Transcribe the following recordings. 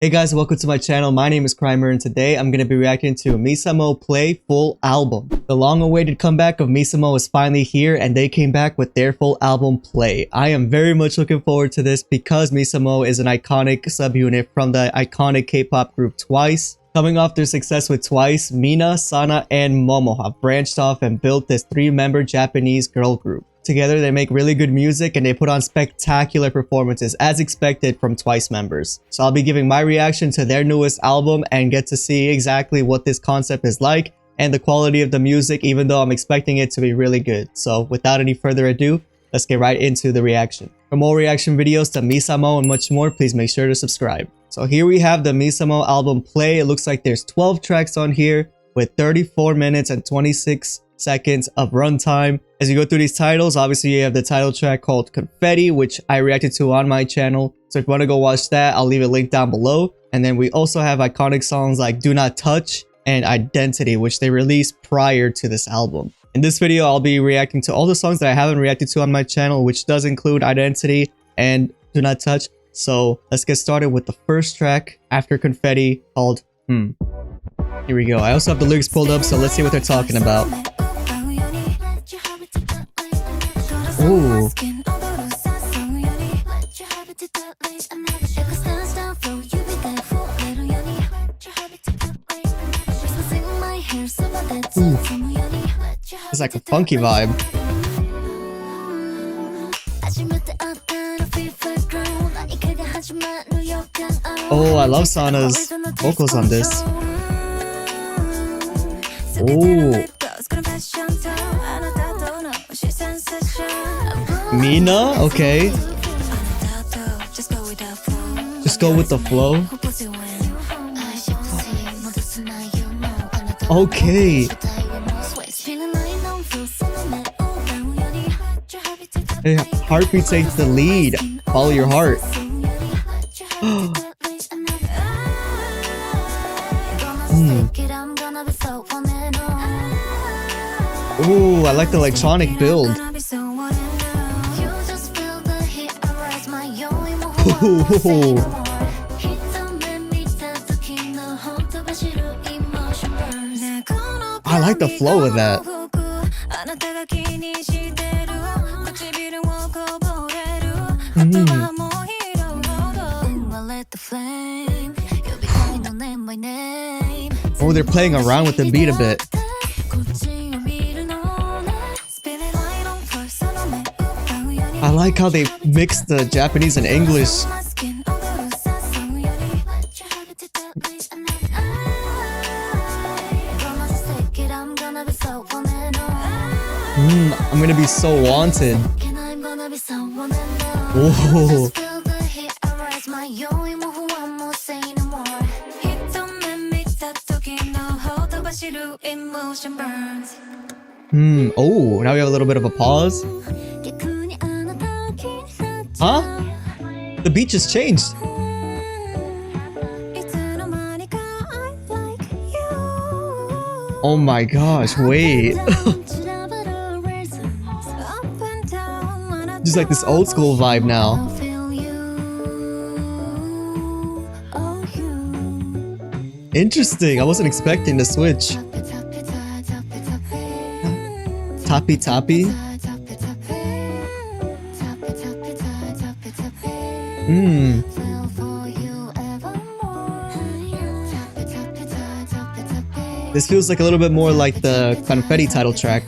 Hey guys, welcome to my channel. My name is Chrymer and today I'm going to be reacting to MISAMO Play Full Album. The long-awaited comeback of MISAMO is finally here and they came back with their full album Play. I am very much looking forward to this because MISAMO is an iconic subunit from the iconic K-pop group Twice. Coming off their success with Twice, Mina, Sana, and Momo have branched off and built this three-member Japanese girl group. Together, they make really good music and they put on spectacular performances as expected from Twice members. So I'll be giving my reaction to their newest album and get to see exactly what this concept is like and the quality of the music, even though I'm expecting it to be really good. So without any further ado, let's get right into the reaction. For more reaction videos to MISAMO and much more, please make sure to subscribe. So here we have the MISAMO album Play. It looks like there's 12 tracks on here with 34 minutes and 26 seconds of runtime. As you go through these titles, obviously you have the title track called Confetti, which I reacted to on my channel. So if you want to go watch that, I'll leave a link down below. And then we also have iconic songs like Do Not Touch and Identity, which they released prior to this album. In this video, I'll be reacting to all the songs that I haven't reacted to on my channel, which does include Identity and Do Not Touch. So let's get started with the first track after Confetti called Here we go. I also have the lyrics pulled up, so let's see what they're talking about. Ooh. It's like a funky vibe. Oh, I love Sana's vocals on this. Oh. Mina? Okay. Just go with the flow. Okay. Hey, heartbeat takes the lead. Follow your heart. Ooh, I like the electronic build. Ooh. I like the flow of that. Oh, they're playing around with the beat a bit. I like how they mix the Japanese and English. I'm gonna be so wanted. Whoa. Oh, now we have a little bit of a pause. Huh? The beat just changed. Oh my gosh, wait. Just like this old school vibe now. Interesting, I wasn't expecting the switch. Toppy toppy. This feels like a little bit more like the Confetti title track.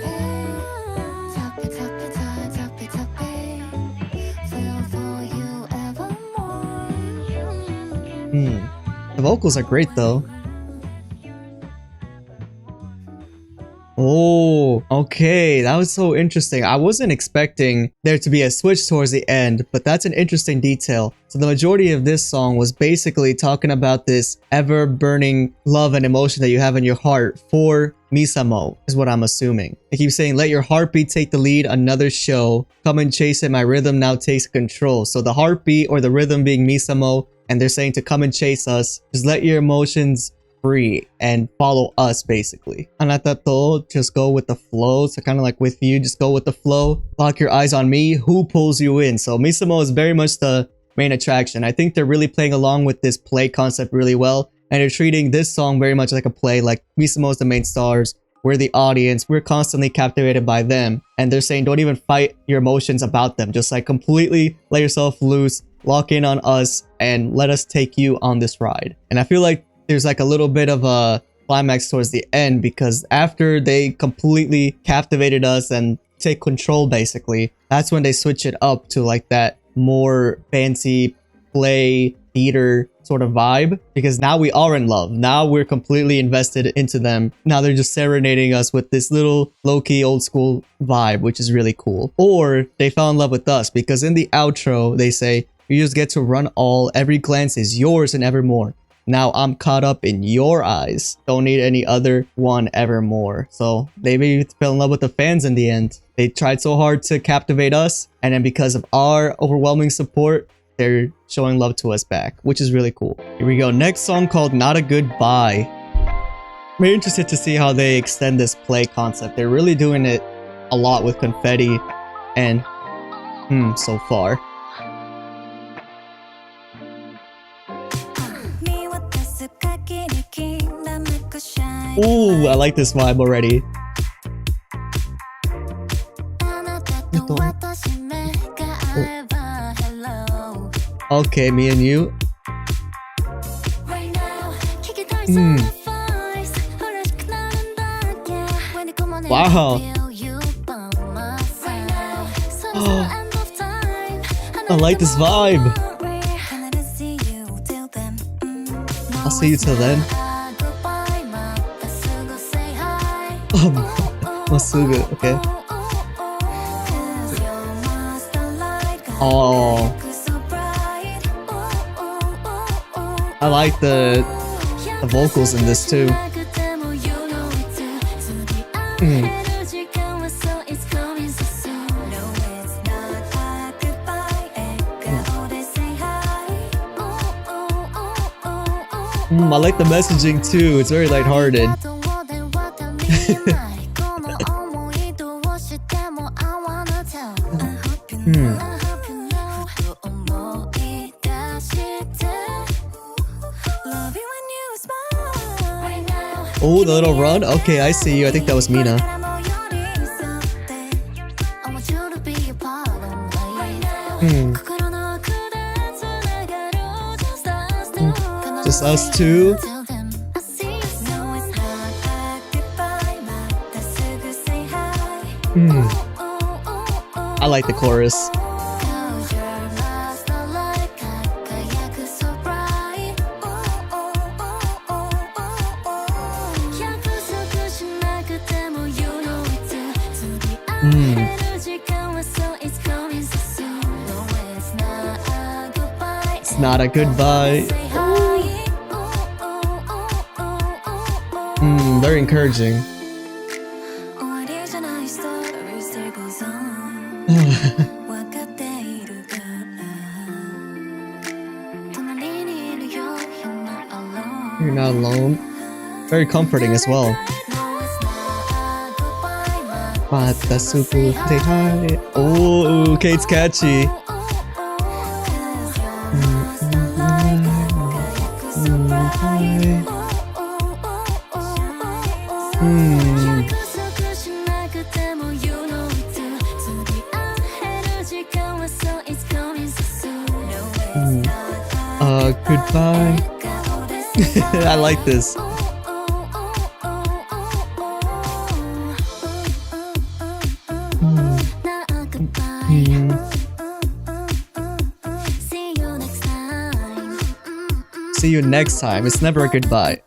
The vocals are great though. Oh, okay. That was so interesting. I wasn't expecting there to be a switch towards the end, but that's an interesting detail. So the majority of this song was basically talking about this ever-burning love and emotion that you have in your heart for MISAMO, is what I'm assuming. They keep saying, let your heartbeat take the lead, another show. Come and chase it, my rhythm now takes control. So the heartbeat or the rhythm being MISAMO, and they're saying to come and chase us. Just let your emotions free and follow us, basically. Anata, just go with the flow. So kind of like with you, just go with the flow. Lock your eyes on me. Who pulls you in? So MISAMO is very much the main attraction. I think they're really playing along with this play concept really well, and they're treating this song very much like a play. Like, MISAMO is the main stars, we're the audience, we're constantly captivated by them, and they're saying don't even fight your emotions about them, just like completely let yourself loose, lock in on us, and let us take you on this ride. And I feel like there's like a little bit of a climax towards the end, because after they completely captivated us and take control basically, that's when they switch it up to like that more fancy play theater sort of vibe, because now we are in love. Now we're completely invested into them. Now they're just serenading us with this little low-key old school vibe, which is really cool. Or they fell in love with us, because in the outro they say you just get to run all, every glance is yours and evermore. Now I'm caught up in your eyes. Don't need any other one evermore. So they maybe fell in love with the fans in the end. They tried so hard to captivate us, and then because of our overwhelming support, they're showing love to us back, which is really cool. Here we go. Next song called Not a Goodbye. Very interested to see how they extend this play concept. They're really doing it a lot with confetti and so far. Ooh, I like this vibe already. Okay, me and you. Wow. I like this vibe. I'll see you till then. Masuga, okay. Oh, I like the vocals in this too. I like the messaging too. It's very lighthearted. Oh, the little run? Okay, I see you. I think that was Mina. Just us two? I like the chorus. It's not a goodbye. Very encouraging. You're not alone. Very comforting as well. Oh, okay, it's catchy. Goodbye. I like this. See you next time. It's never a goodbye.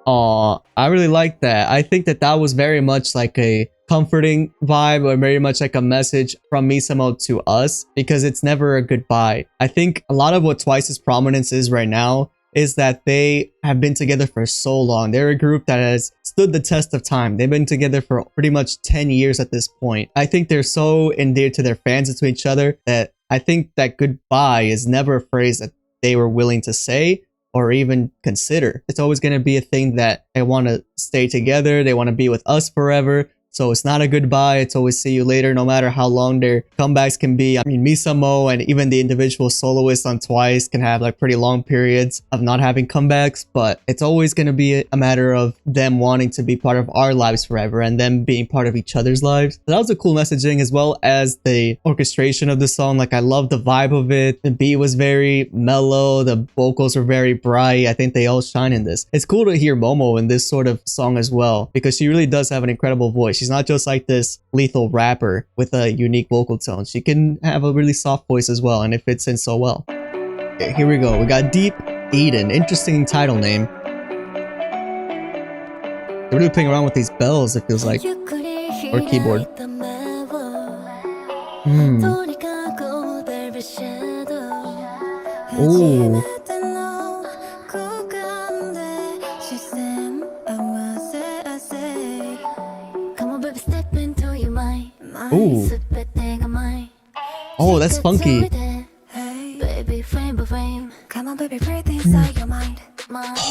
Aw, I really like that. I think that was very much like a comforting vibe, or very much like a message from MISAMO to us, because it's never a goodbye. I think a lot of what Twice's prominence is right now is that they have been together for so long. They're a group that has stood the test of time. They've been together for pretty much 10 years at this point. I think they're so endeared to their fans and to each other that I think that goodbye is never a phrase that they were willing to say or even consider. It's always going to be a thing that they want to stay together. They want to be with us forever. So it's not a goodbye, it's always see you later, no matter how long their comebacks can be. I mean, MISAMO and even the individual soloists on Twice can have like pretty long periods of not having comebacks, but it's always going to be a matter of them wanting to be part of our lives forever and them being part of each other's lives. So that was a cool messaging, as well as the orchestration of the song. Like, I love the vibe of it. The beat was very mellow, the vocals were very bright. I think they all shine in this. It's cool to hear Momo in this sort of song as well, because she really does have an incredible voice. She's not just like this lethal rapper with a unique vocal tone. She can have a really soft voice as well, and it fits in so well. Okay, here we go. We got Deep Eden. Interesting title name. They're really playing around with these bells, it feels like. Or keyboard. Ooh. Ooh. Oh, that's funky.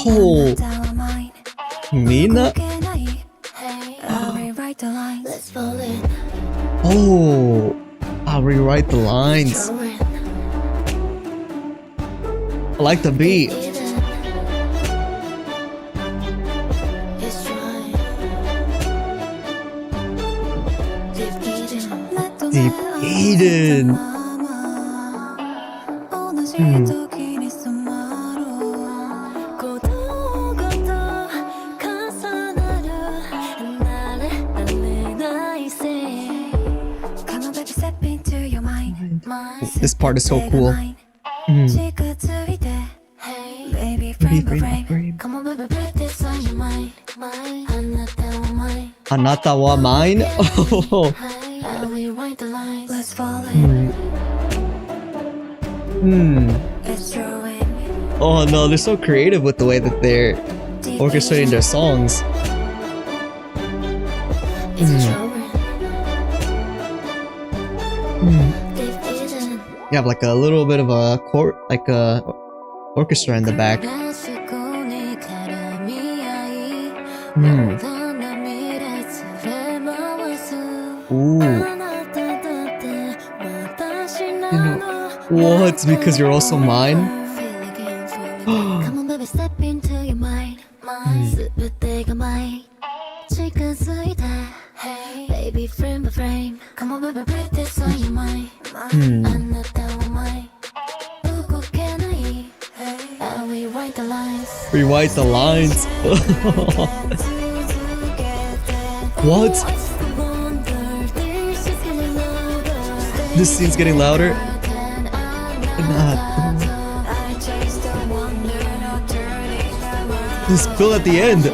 Oh. Mina? Oh. I'll rewrite the lines. I like the beat. Deep Eden. This part is so cool. Anata wa mine? Oh. Oh no, they're so creative with the way that they're orchestrating their songs. You have like a little bit of a orchestra in the back. Ooh. You know, what? Because you're also mine? Rewrite the lines. What? This scene's getting louder. This fill at the end.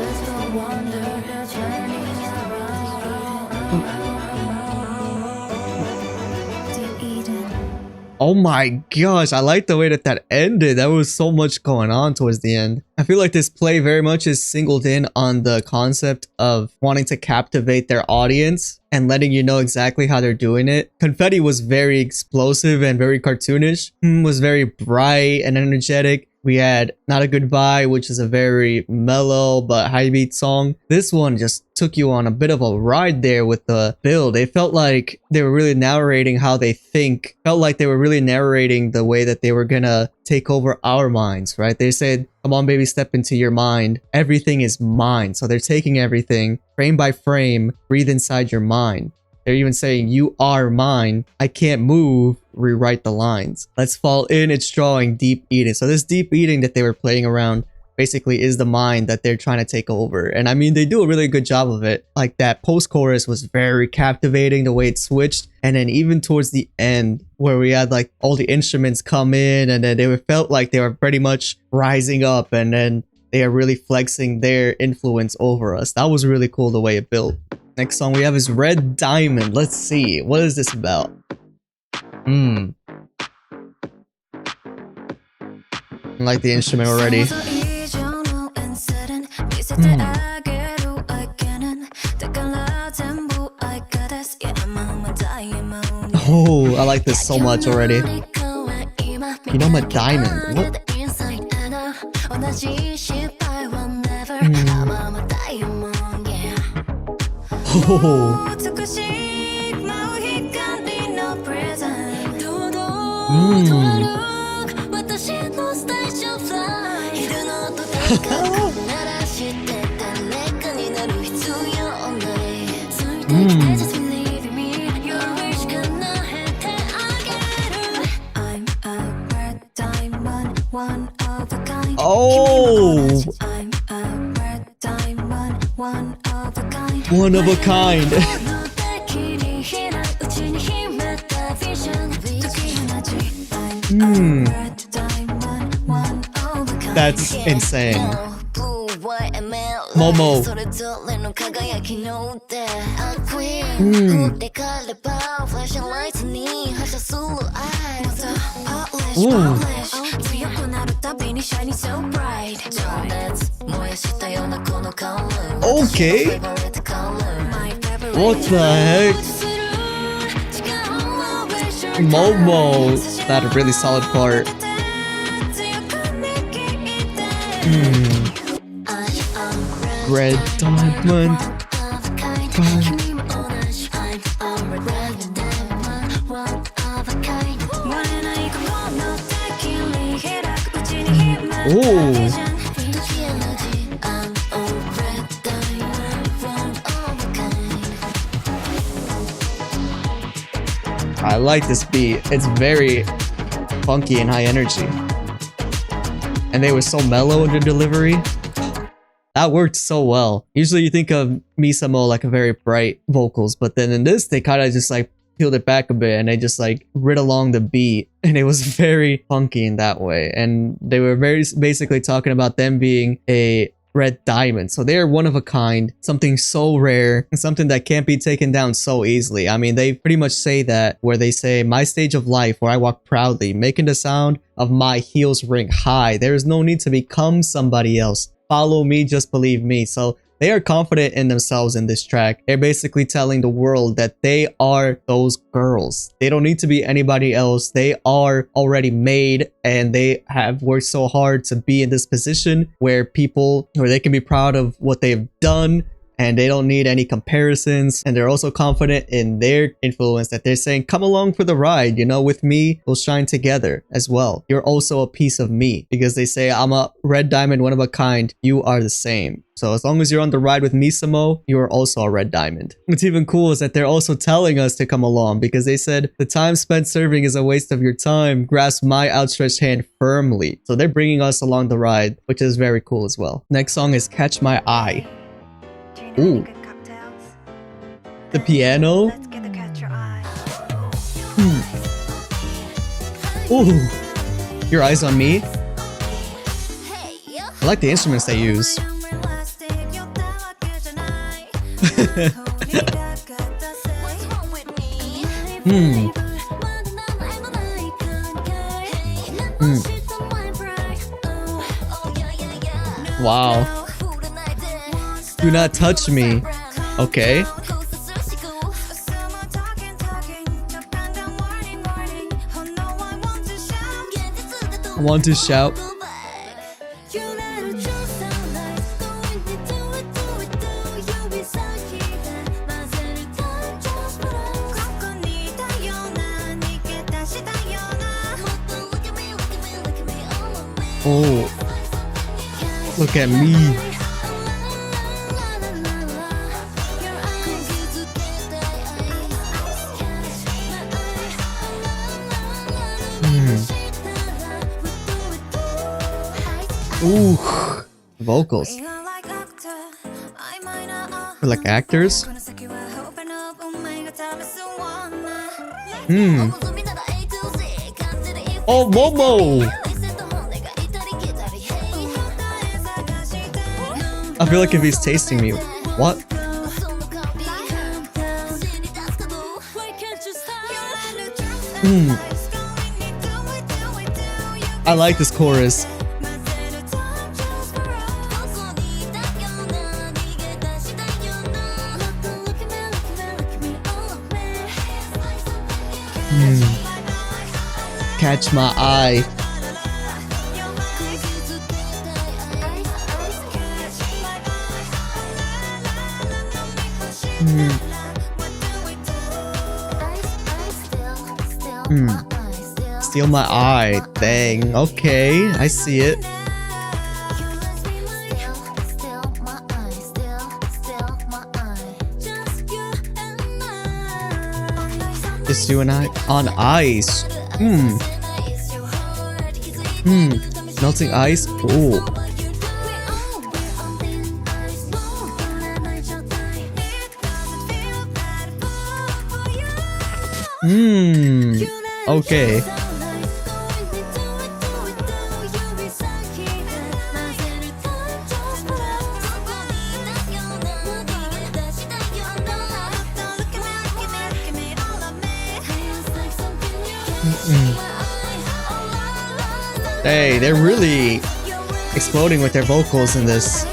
Oh my gosh, I like the way that that ended. There was so much going on towards the end. I feel like this play very much is singled in on the concept of wanting to captivate their audience and letting you know exactly how they're doing it. Confetti was very explosive and very cartoonish. Was very bright and energetic. We had Not a Goodbye, which is a very mellow but high beat song. This one just took you on a bit of a ride there with the build. It felt like they were really narrating how they think. Felt like they were really narrating the way that they were gonna take over our minds, right? They said, come on baby, step into your mind. Everything is mine. So they're taking everything frame by frame, breathe inside your mind. They're even saying, you are mine. I can't move. Rewrite the lines. Let's fall in. It's drawing Deep Eating. So this Deep Eating that they were playing around basically is the mind that they're trying to take over. And I mean, they do a really good job of it. Like that post-chorus was very captivating, the way it switched. And then even towards the end where we had like all the instruments come in and then they felt like they were pretty much rising up and then they are really flexing their influence over us. That was really cool the way it built. Next song we have is Red Diamond. Let's see. What is this about? I like the instrument already. Oh, I like this so much already. You know, I'm a diamond. What? Oh. Oh, one of a kind. That's insane. Momo. Okay. What the heck? Momo. That's a really solid part. Red diamond. Oh. I like this beat. It's very funky and high energy. And they were so mellow in their delivery. That worked so well. Usually you think of MISAMO like a very bright vocals, but then in this, they kind of just like peeled it back a bit and they just like rid along the beat. And it was very funky in that way. And they were basically talking about them being a red diamond. So they're one of a kind, something so rare, and something that can't be taken down so easily. I mean, they pretty much say that where they say, my stage of life where I walk proudly, making the sound of my heels ring high. There is no need to become somebody else. Follow me, just believe me. So they are confident in themselves in this track. They're basically telling the world that they are those girls. They don't need to be anybody else. They are already made and they have worked so hard to be in this position where they can be proud of what they've done and they don't need any comparisons. And they're also confident in their influence that they're saying, come along for the ride, you know, with me, we'll shine together as well. You're also a piece of me, because they say, I'm a red diamond, one of a kind. You are the same. So as long as you're on the ride with MISAMO, you are also a red diamond. What's even cool is that they're also telling us to come along, because they said the time spent serving is a waste of your time. Grasp my outstretched hand firmly. So they're bringing us along the ride, which is very cool as well. Next song is Catch My Eye. Ooh. The piano. Ooh. Your eyes on me. I like the instruments they use. Wow. Do not touch me. Okay. Want to shout. Oh. Look at me. Ooh, vocals. We're like actors. Oh, Momo! I feel like if he's tasting me. What? I like this chorus. Catch my eye. Steal my eye. Dang. Okay, I see it. Just you and I on ice. Melting ice. Ooh. Okay. Hey, they're really exploding with their vocals in this.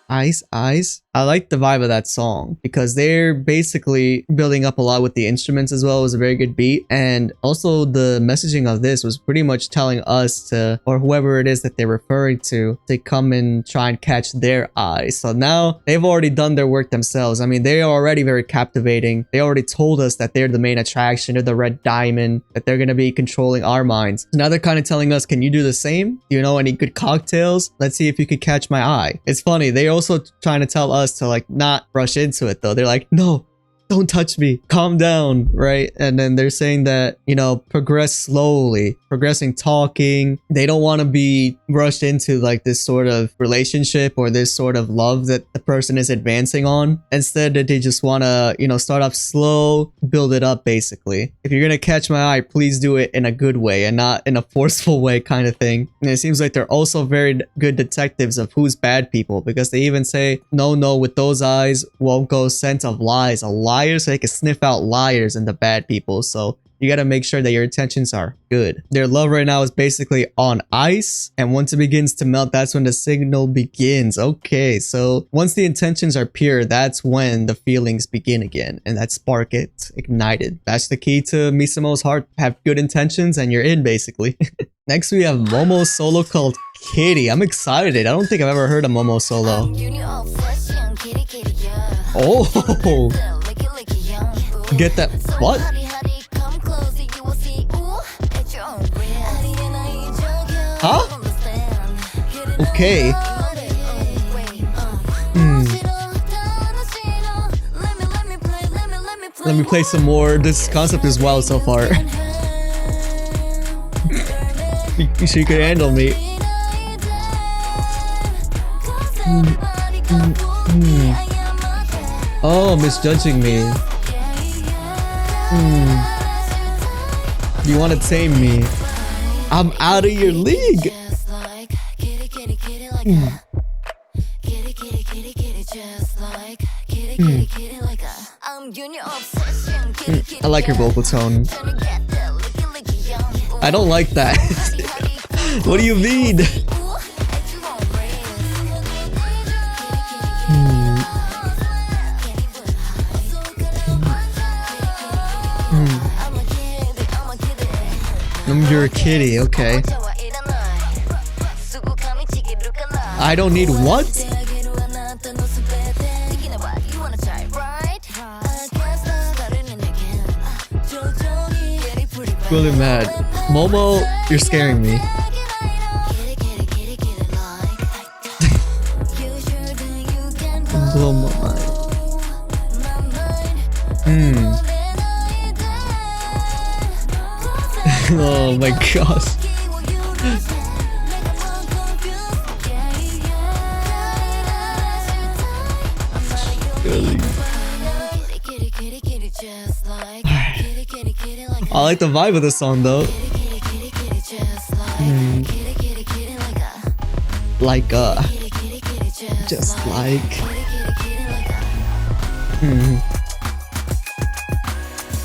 Ice, ice. I like the vibe of that song because they're basically building up a lot with the instruments as well. It was a very good beat. And also the messaging of this was pretty much telling us to, or whoever it is that they're referring to come and try and catch their eye. So now they've already done their work themselves. I mean, they are already very captivating. They already told us that they're the main attraction. They're the red diamond, that they're going to be controlling our minds. So now they're kind of telling us, can you do the same? Do you know any good cocktails? Let's see if you could catch my eye. It's funny. They're also trying to tell us to like not rush into it though. They're like, no, don't touch me, calm down, right? And then they're saying that, you know, progress slowly, progressing, talking. They don't want to be rushed into like this sort of relationship or this sort of love that the person is advancing on. Instead, that they just want to, you know, start off slow, build it up basically. If you're gonna catch my eye, please do it in a good way and not in a forceful way kind of thing. And it seems like they're also very good detectives of who's bad people, because they even say, no, with those eyes won't go scent of lies. A liar, so they can sniff out liars and the bad people. So you got to make sure that your intentions are good. Their love right now is basically on ice, and once it begins to melt, that's when the signal begins. Okay, so once the intentions are pure, that's when the feelings begin again, and that spark gets ignited. That's the key to MISAMO's heart. Have good intentions and you're in basically. Next we have Momo's solo called Kitty. I'm excited. I don't think I've ever heard a Momo solo. Oh, get that. What? Huh? Okay. Let me play some more. This concept is wild so far. She could handle me. Oh, misjudging me. You want to tame me? I'm out of your league. I like your vocal tone. I don't like that. What do you mean? You're a kitty, okay. I don't need what? Really mad. Momo, you're scaring me. Blow my mind. Oh my gosh. Really? I like the vibe of the song though. Like just like.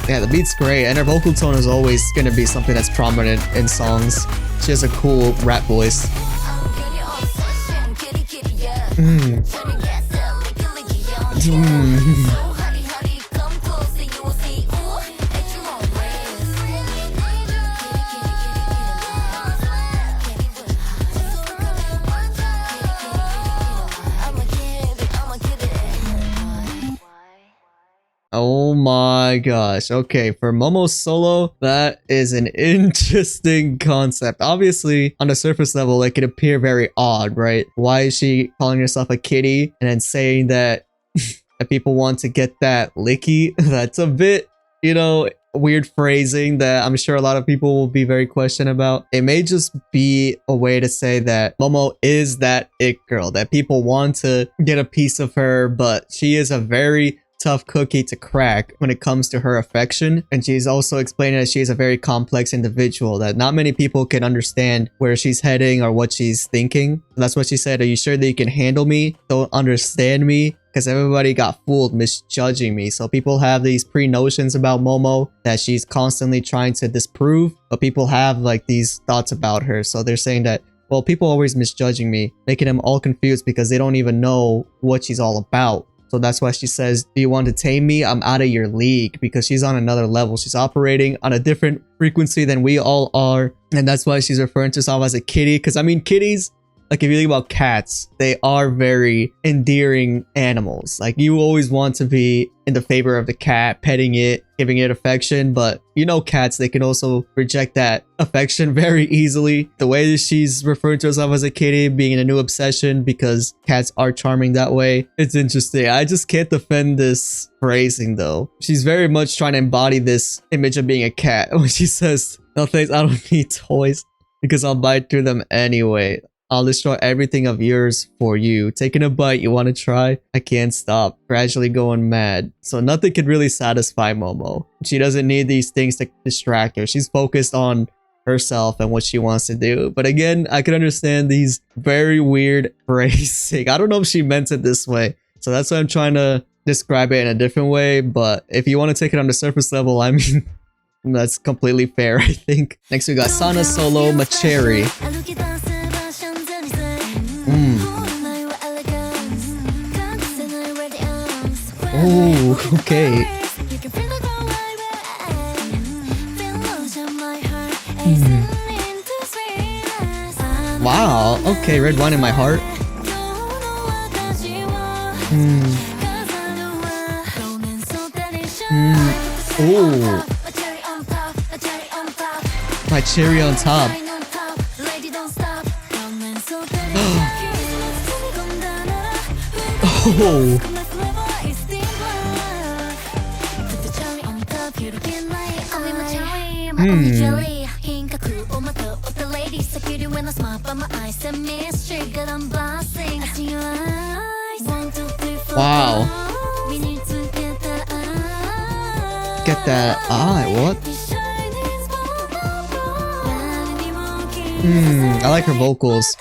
Yeah, the beat's great, and her vocal tone is always gonna be something that's prominent in songs. She has a cool rap voice. Oh my gosh. Okay, for Momo solo, that is an interesting concept. Obviously, on the surface level, it could appear very odd, right? Why is she calling herself a kitty and then saying that, that people want to get that licky? That's a bit, you know, weird phrasing that I'm sure a lot of people will be very questioned about. It may just be a way to say that Momo is that it girl, that people want to get a piece of her, but she is a very tough cookie to crack when it comes to her affection. And she's also explaining that she is a very complex individual, that not many people can understand where she's heading or what she's thinking. That's what she said. Are you sure that you can handle me? Don't understand me? Because everybody got fooled misjudging me. So people have these pre-notions about Momo that she's constantly trying to disprove, but people have like these thoughts about her. So they're saying that, well, people always misjudging me, making them all confused because they don't even know what she's all about. So that's why she says, do you want to tame me? I'm out of your league, because she's on another level. She's operating on a different frequency than we all are. And that's why she's referring to herself as a kitty. Because I mean, kitties, like if you think about cats, they are very endearing animals. Like you always want to be in the favor of the cat, petting it, giving it affection. But you know, cats, they can also reject that affection very easily. The way that she's referring to herself as a kitty being a new obsession because cats are charming that way. It's interesting. I just can't defend this phrasing though. She's very much trying to embody this image of being a cat when she says, no thanks, I don't need toys because I'll bite through them anyway. I'll destroy everything of yours for you. Taking a bite, you want to try? I can't stop. Gradually going mad. So nothing can really satisfy Momo. She doesn't need these things to distract her. She's focused on herself and what she wants to do. But again, I can understand these very weird phrasing. I don't know if she meant it this way. So that's why I'm trying to describe it in a different way. But if you want to take it on the surface level, I mean, that's completely fair, I think. Next we got Sana Solo Macheri. Oh, okay. Wow, okay, red wine in my heart. Oh, my cherry on top. Oh. Wow. Get that eye, what? I like her vocals.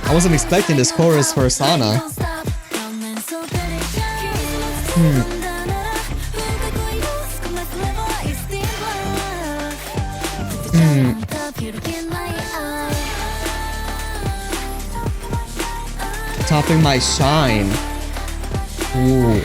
I wasn't expecting this chorus for Sana. Topping my shine. Ooh.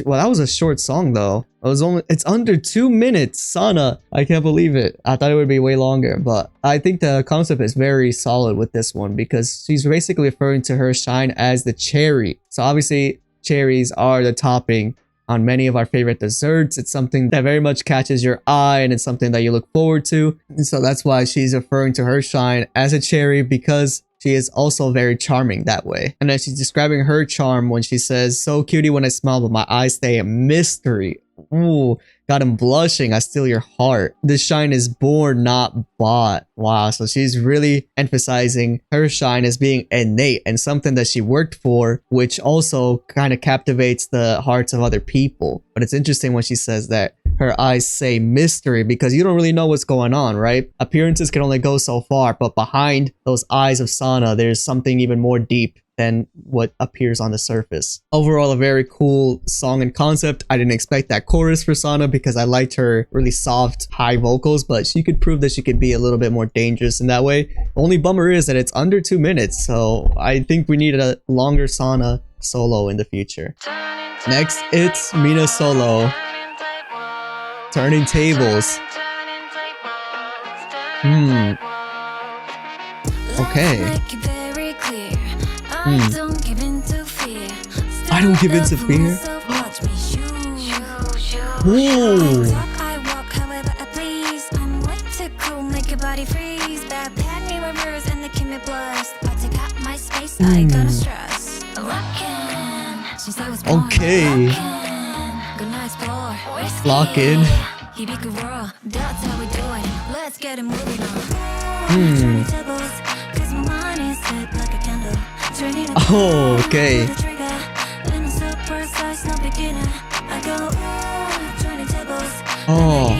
Well, that was a short song though. It's under 2 minutes. Sana, I can't believe it. I thought it would be way longer, but I think the concept is very solid with this one because she's basically referring to her shine as the cherry. So obviously cherries are the topping on many of our favorite desserts. It's something that very much catches your eye and it's something that you look forward to. And so that's why she's referring to her shine as a cherry, because she is also very charming that way. And then she's describing her charm when she says, so cutie when I smile, but my eyes stay a mystery. Ooh, got him blushing. I steal your heart. This shine is born, not bought. Wow, so she's really emphasizing her shine as being innate and something that she worked for, which also kind of captivates the hearts of other people. But it's interesting when she says that her eyes say mystery, because you don't really know what's going on, right? Appearances can only go so far, but behind those eyes of Sana, there's something even more deep than what appears on the surface. Overall, a very cool song and concept. I didn't expect that chorus for Sana because I liked her really soft, high vocals, but she could prove that she could be a little bit more dangerous in that way. Only bummer is that it's under 2 minutes, so I think we need a longer Sana solo in the future. Next, it's Mina solo. Turning tables. Okay. I don't give in to fear. Whoa. Okay. Lock in. Oh, okay. Oh.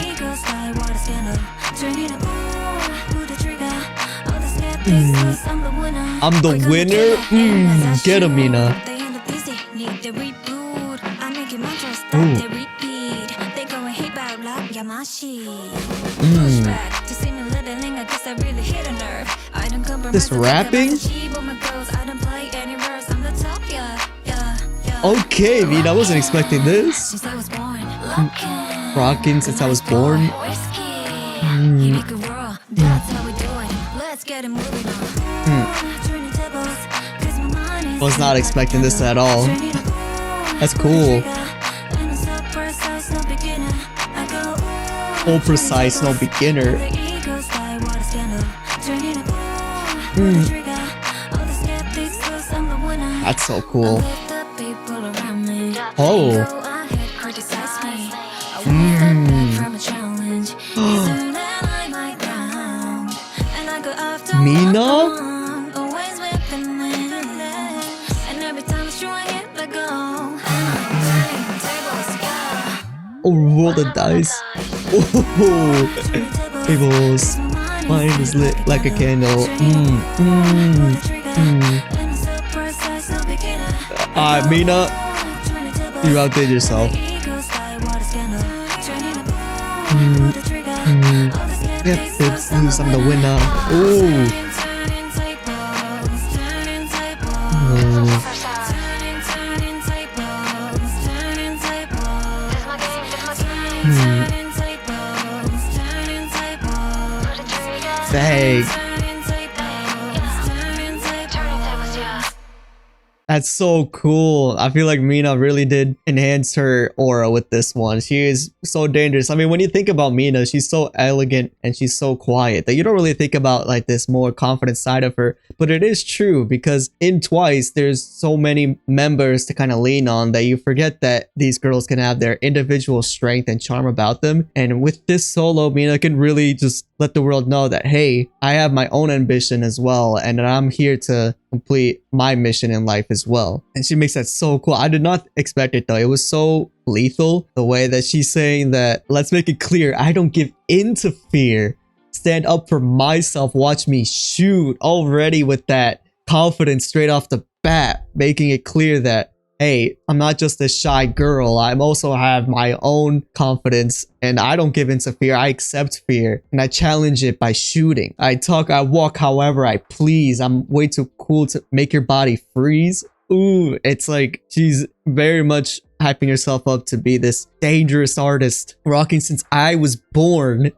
I'm the winner? Get him, Mina. This rapping? Okay, Mina, I wasn't expecting this. Rocking since I was born. Was not expecting this at all. That's cool. Full precise, no beginner. That's so cool. Oh. Mina? Oh, roll the dice. Oh, tables. Mine is lit like a candle. Mina, you outdid yourself. Yep, bitch, I'm the winner. Ooh. Dang. That's so cool. I feel like Mina really did enhance her aura with this one. She is so dangerous. I mean, when you think about Mina, she's so elegant and she's so quiet that you don't really think about like this more confident side of her. But it is true because in Twice, there's so many members to kind of lean on that you forget that these girls can have their individual strength and charm about them. And with this solo, Mina can really just let the world know that, hey, I have my own ambition as well. And that I'm here to complete my mission in life as well. And she makes that so cool. I did not expect it though. It was so lethal the way that she's saying that, let's make it clear, I don't give in to fear. Stand up for myself. Watch me shoot. Already with that confidence straight off the bat, making it clear that, hey, I'm not just a shy girl. I also have my own confidence and I don't give in to fear. I accept fear and I challenge it by shooting. I walk however I please. I'm way too cool to make your body freeze. Ooh, it's like she's very much hyping herself up to be this dangerous artist. Rocking since I was born.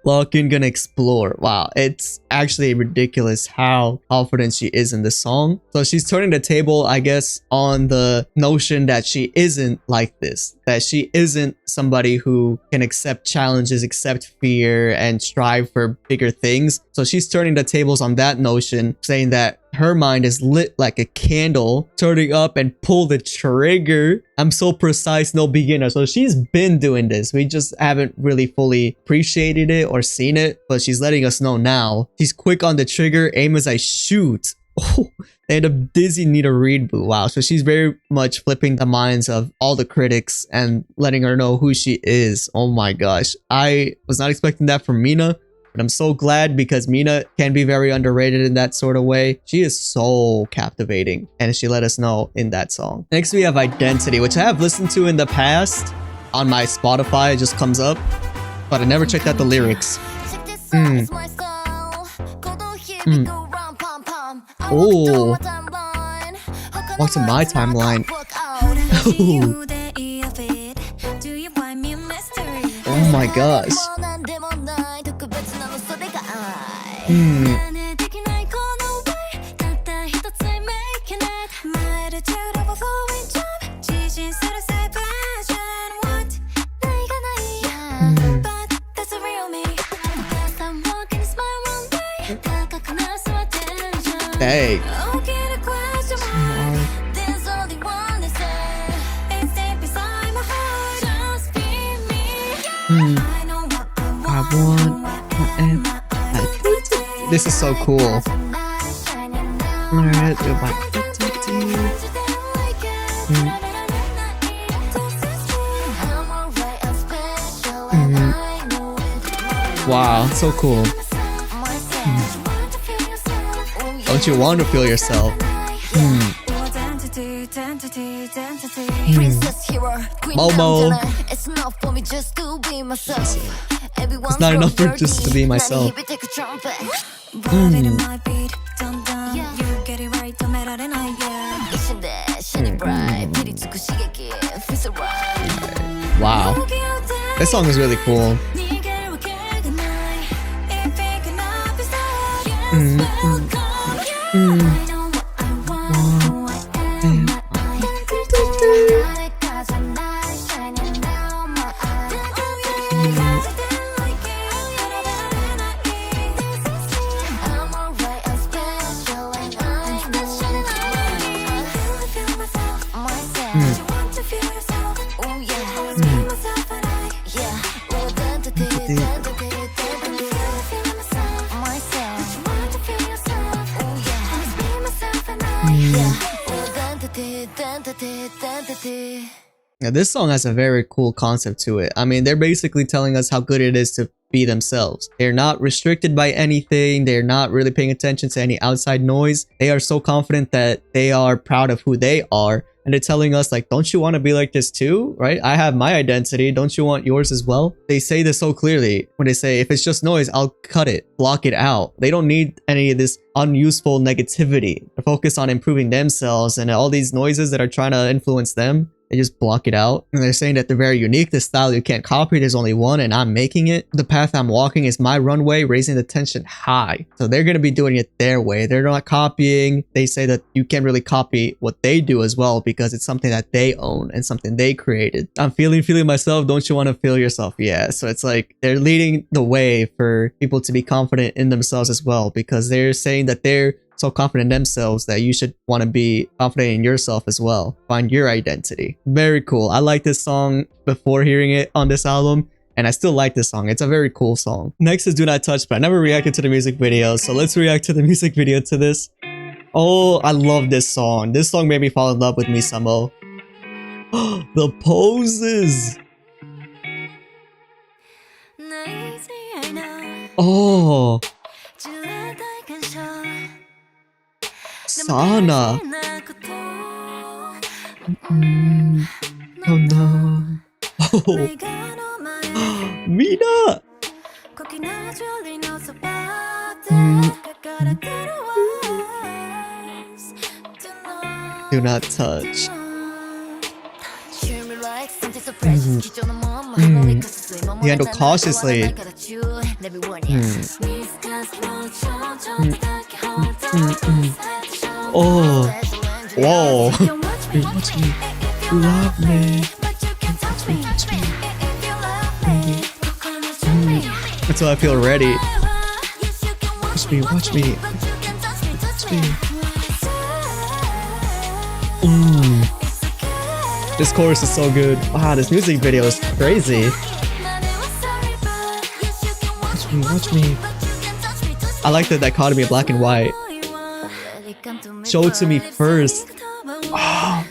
Locking gonna explore. Wow, it's actually ridiculous how confident she is in this song. So she's turning the table, I guess, on the notion that she isn't like this. That she isn't somebody who can accept challenges, accept fear, and strive for bigger things. So she's turning the tables on that notion, saying that her mind is lit like a candle, turning up and pull the trigger. I'm so precise, no beginner. So she's been doing this. We just haven't really fully appreciated it or seen it, but she's letting us know now. She's quick on the trigger, aim as I shoot. Oh, and a dizzy need a read boot. Wow. So she's very much flipping the minds of all the critics and letting her know who she is. Oh my gosh. I was not expecting that from Mina. But I'm so glad because Mina can be very underrated in that sort of way. She is so captivating, and she let us know in that song. Next, we have Identity, which I have listened to in the past on my Spotify. It just comes up, but I never checked out the lyrics. Oh, what's in my timeline? Oh my gosh. Hey. This is so cool. Alright, wow, so cool. Don't you want to feel yourself? Momo. It's not enough for just to be myself. Wow. This song is really cool. Now, this song has a very cool concept to it. I mean, they're basically telling us how good it is to be themselves. They're not restricted by anything. They're not really paying attention to any outside noise. They are so confident that they are proud of who they are. And they're telling us, like, don't you want to be like this too? Right? I have my identity. Don't you want yours as well? They say this so clearly when they say, if it's just noise, I'll cut it, block it out. They don't need any of this unuseful negativity. They're focused on improving themselves, and all these noises that are trying to influence them, they just block it out. And they're saying that they're very unique. This style you can't copy. There's only one, and I'm making it. The path I'm walking is my runway, raising the tension high. So they're going to be doing it their way. They're not copying. They say that you can't really copy what they do as well because it's something that they own and something they created. I'm feeling myself. Don't you want to feel yourself? Yeah. So it's like they're leading the way for people to be confident in themselves as well, because they're saying that they're so confident in themselves that you should want to be confident in yourself as well. Find your identity. Very cool. I like this song before hearing it on this album, and I still like this song. It's a very cool song. Next is Do Not Touch, but I never reacted to the music video, so let's react to the music video to this. Oh, I love this song. This song made me fall in love with MISAMO. The poses. Oh. Sana. Oh no. Oh. Mina. Do not touch. You handle cautiously. Oh, whoa. You watch me, you love me. That's why I feel ready. Watch me, watch me. Watch me. This chorus is so good. Wow, this music video is crazy. Watch me, watch me. I like the dichotomy of black and white. Show it to me first. Oh.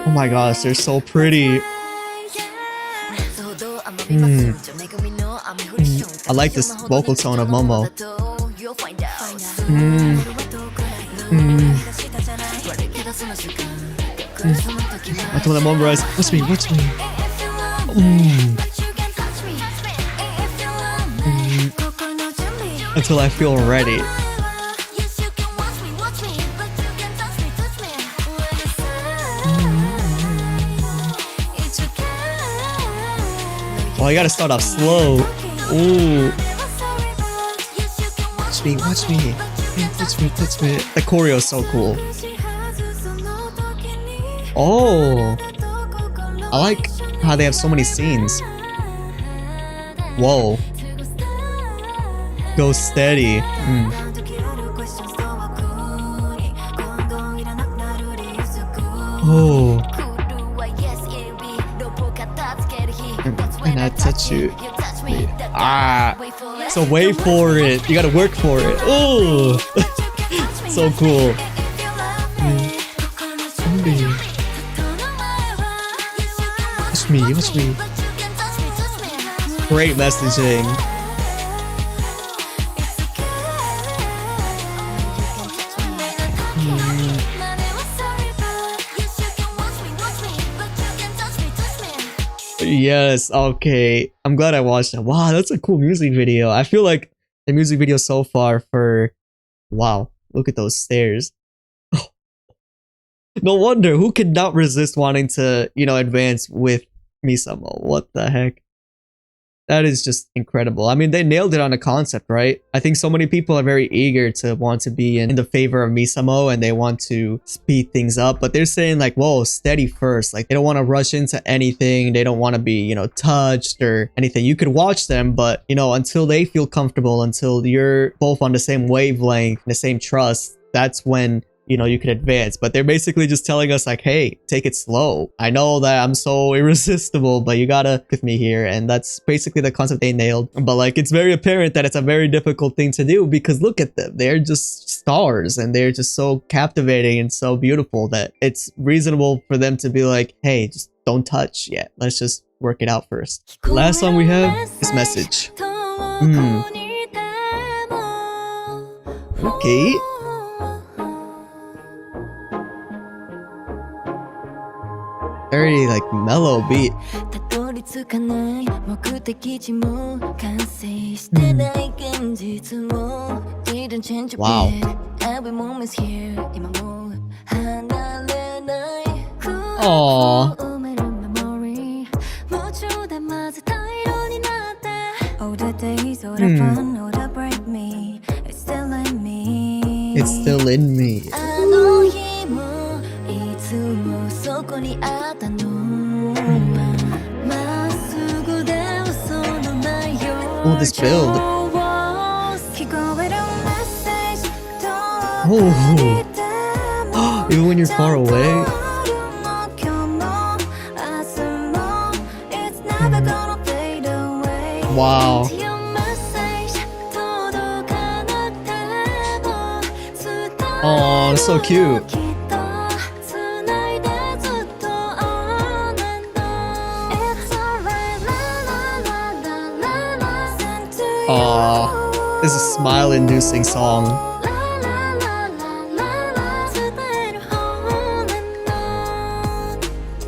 Oh my gosh, they're so pretty. I like this vocal tone of Momo. I told that Momo is, watch me. Until I feel ready. Oh, you gotta start off slow. Ooh. Watch me. Touch me. The choreo is so cool. Oh. I like how they have so many scenes. Whoa. Go steady. Oh. And I touch you. So wait for it. You gotta work for it. Oh. So cool. Watch me. Great messaging. Yes, okay. I'm glad I watched it. Wow, that's a cool music video. I feel like the music video so far for... Wow, look at those stairs. No wonder. Who could not resist wanting to, advance with MISAMO? What the heck? That is just incredible. I mean, they nailed it on the concept, right? I think so many people are very eager to want to be in the favor of MISAMO and they want to speed things up, but they're saying like, whoa, steady first. Like, they don't want to rush into anything. They don't want to be, touched or anything. You could watch them, but, until they feel comfortable, until you're both on the same wavelength, the same trust, that's when you could advance. But they're basically just telling us like, hey, take it slow. I know that I'm so irresistible, but you gotta with me here. And that's basically the concept they nailed. But like, it's very apparent that it's a very difficult thing to do because look at them. They're just stars and they're just so captivating and so beautiful that it's reasonable for them to be like, hey, just don't touch yet. Let's just work it out first. Last song we have is Message. Okay. Very like mellow beat. Wow. Aww. It's still in me. Oh, this build. Oh, even when you're far away. Wow. Oh, so cute. Aww, this is a smile-inducing song.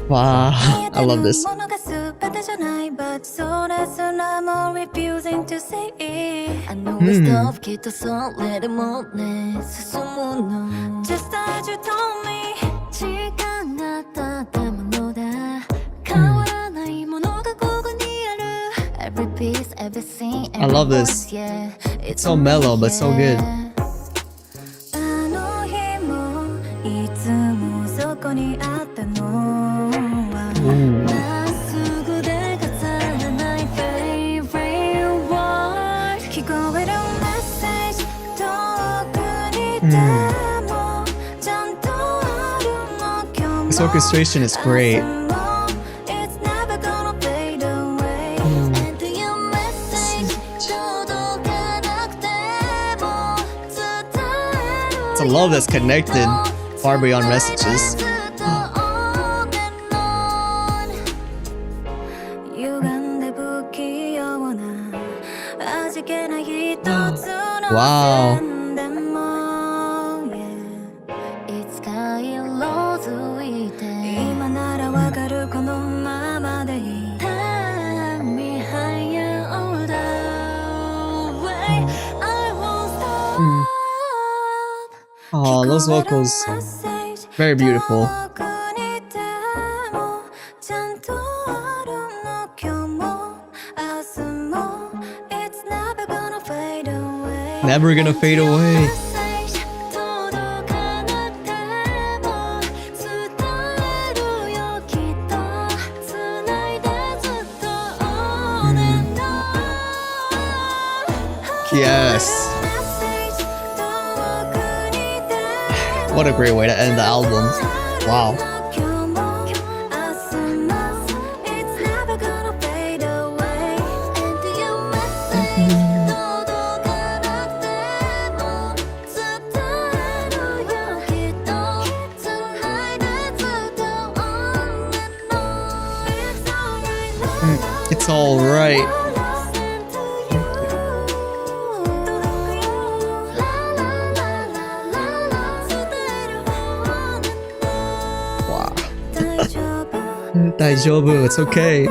Wow, I love this. I love this. It's so mellow, but so good. This orchestration is great. It's a love that's connected far beyond messages. Wow. Mm. Oh, those vocals, very beautiful. Never gonna fade away. Yes. What a great way to end the album. Wow. It's all right. Wow. Daijoubu, it's okay.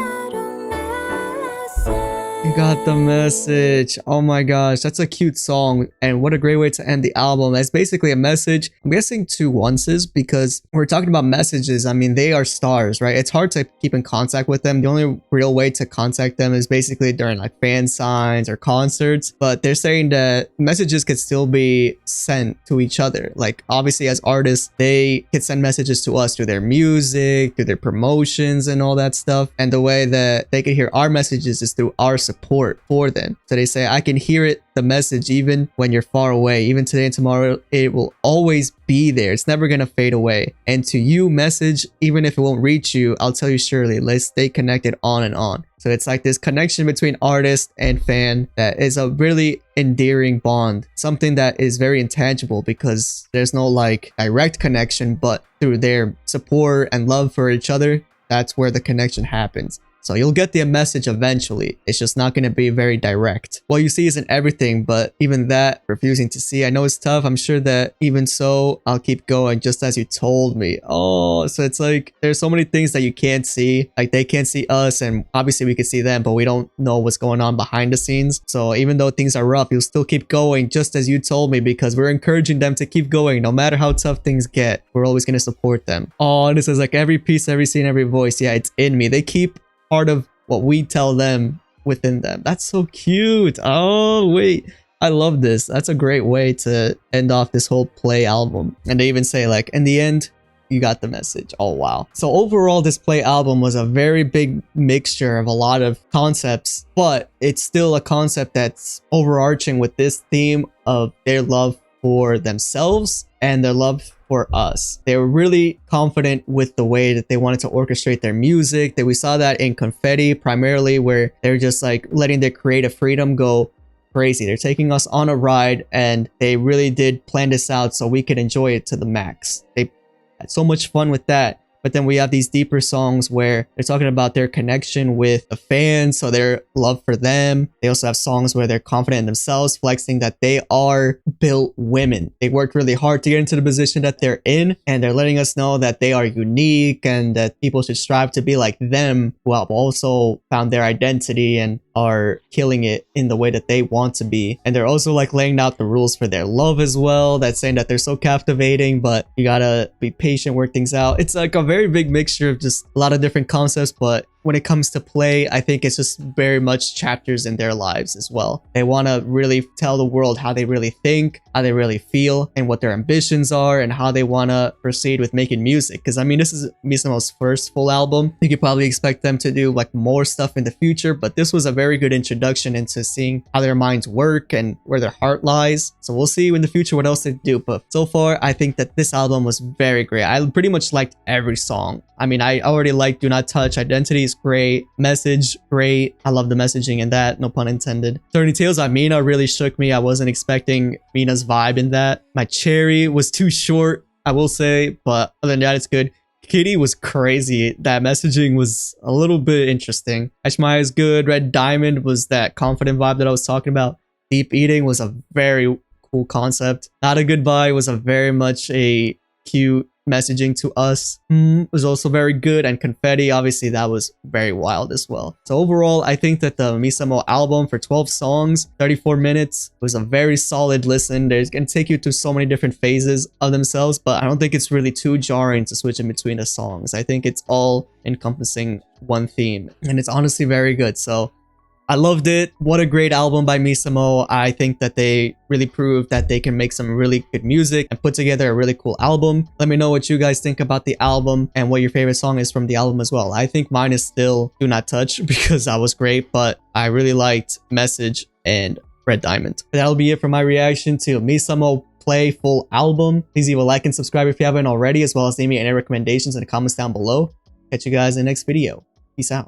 You got the message. Oh my gosh, that's a cute song. And what a great way to end the album. That's basically a message, I'm guessing two onces, because we're talking about messages. I mean, they are stars, right? It's hard to keep in contact with them. The only real way to contact them is basically during like fan signs or concerts. But they're saying that messages could still be sent to each other. Like obviously as artists, they could send messages to us through their music, through their promotions and all that stuff. And the way that they could hear our messages is through our support for them. So they say, I can hear it, the message, even when you're far away. Even today and tomorrow, it will always be there. It's never gonna fade away. And to you, message, even if it won't reach you, I'll tell you surely, let's stay connected on and on. So it's like this connection between artist and fan that is a really endearing bond, something that is very intangible because there's no like direct connection, but through their support and love for each other, that's where the connection happens. So you'll get the message eventually. It's just not going to be very direct. What you see isn't everything, but even that, refusing to see. I know it's tough. I'm sure that even so, I'll keep going just as you told me. Oh, so it's like there's so many things that you can't see. Like they can't see us, and obviously we can see them, but we don't know what's going on behind the scenes. So even though things are rough, you'll still keep going just as you told me, because we're encouraging them to keep going no matter how tough things get. We're always going to support them. Oh, this is like every piece, every scene, every voice. Yeah, it's in me. They keep part of what we tell them within them. That's so cute. Oh wait, I love this. That's a great way to end off this whole play album. And they even say like, in the end, you got the message. Oh wow. So overall, this play album was a very big mixture of a lot of concepts, but it's still a concept that's overarching with this theme of their love for themselves and their love for us. They were really confident with the way that they wanted to orchestrate their music. That we saw that in Confetti primarily, where they're just like letting their creative freedom go crazy. They're taking us on a ride, and they really did plan this out so we could enjoy it to the max. They had so much fun with that. But then we have these deeper songs where they're talking about their connection with the fans, so their love for them. They also have songs where they're confident in themselves, flexing that they are built women. They worked really hard to get into the position that they're in, and they're letting us know that they are unique and that people should strive to be like them, who have also found their identity and are killing it in the way that they want to be. And they're also like laying out the rules for their love as well. That's saying that they're so captivating, but you gotta be patient, work things out. It's like a very big mixture of just a lot of different concepts, but when it comes to play, I think it's just very much chapters in their lives as well. They want to really tell the world how they really think, how they really feel, and what their ambitions are, and how they want to proceed with making music. Because I mean, this is MISAMO's first full album. You could probably expect them to do like more stuff in the future, but this was a very good introduction into seeing how their minds work and where their heart lies. So we'll see in the future what else they do. But so far, I think that this album was very great. I pretty much liked every song. I mean, I already liked Do Not Touch. Identity is great. Message, great. I love the messaging in that, no pun intended. Turning Tails on Mina really shook me. I wasn't expecting Mina's vibe in that. My Cherry was too short, I will say, but other than that, it's good. Kitty was crazy. That messaging was a little bit interesting. Ashmaya is good. Red Diamond was that confident vibe that I was talking about. Deep Eating was a very cool concept. Not a Goodbye was a very much a cute messaging to us. Was also very good, and Confetti, obviously that was very wild as well. So overall, I think that the MISAMO album for 12 songs, 34 minutes was a very solid listen. There's gonna take you to so many different phases of themselves, but I don't think it's really too jarring to switch in between the songs. I think it's all encompassing one theme, and it's honestly very good. So I loved it. What a great album by MISAMO. I think that they really proved that they can make some really good music and put together a really cool album. Let me know what you guys think about the album and what your favorite song is from the album as well. I think mine is still Do Not Touch because that was great, but I really liked Message and Red Diamond. But that'll be it for my reaction to MISAMO Play full album. Please leave a like and subscribe if you haven't already, as well as leave me any recommendations in the comments down below. Catch you guys in the next video. Peace out.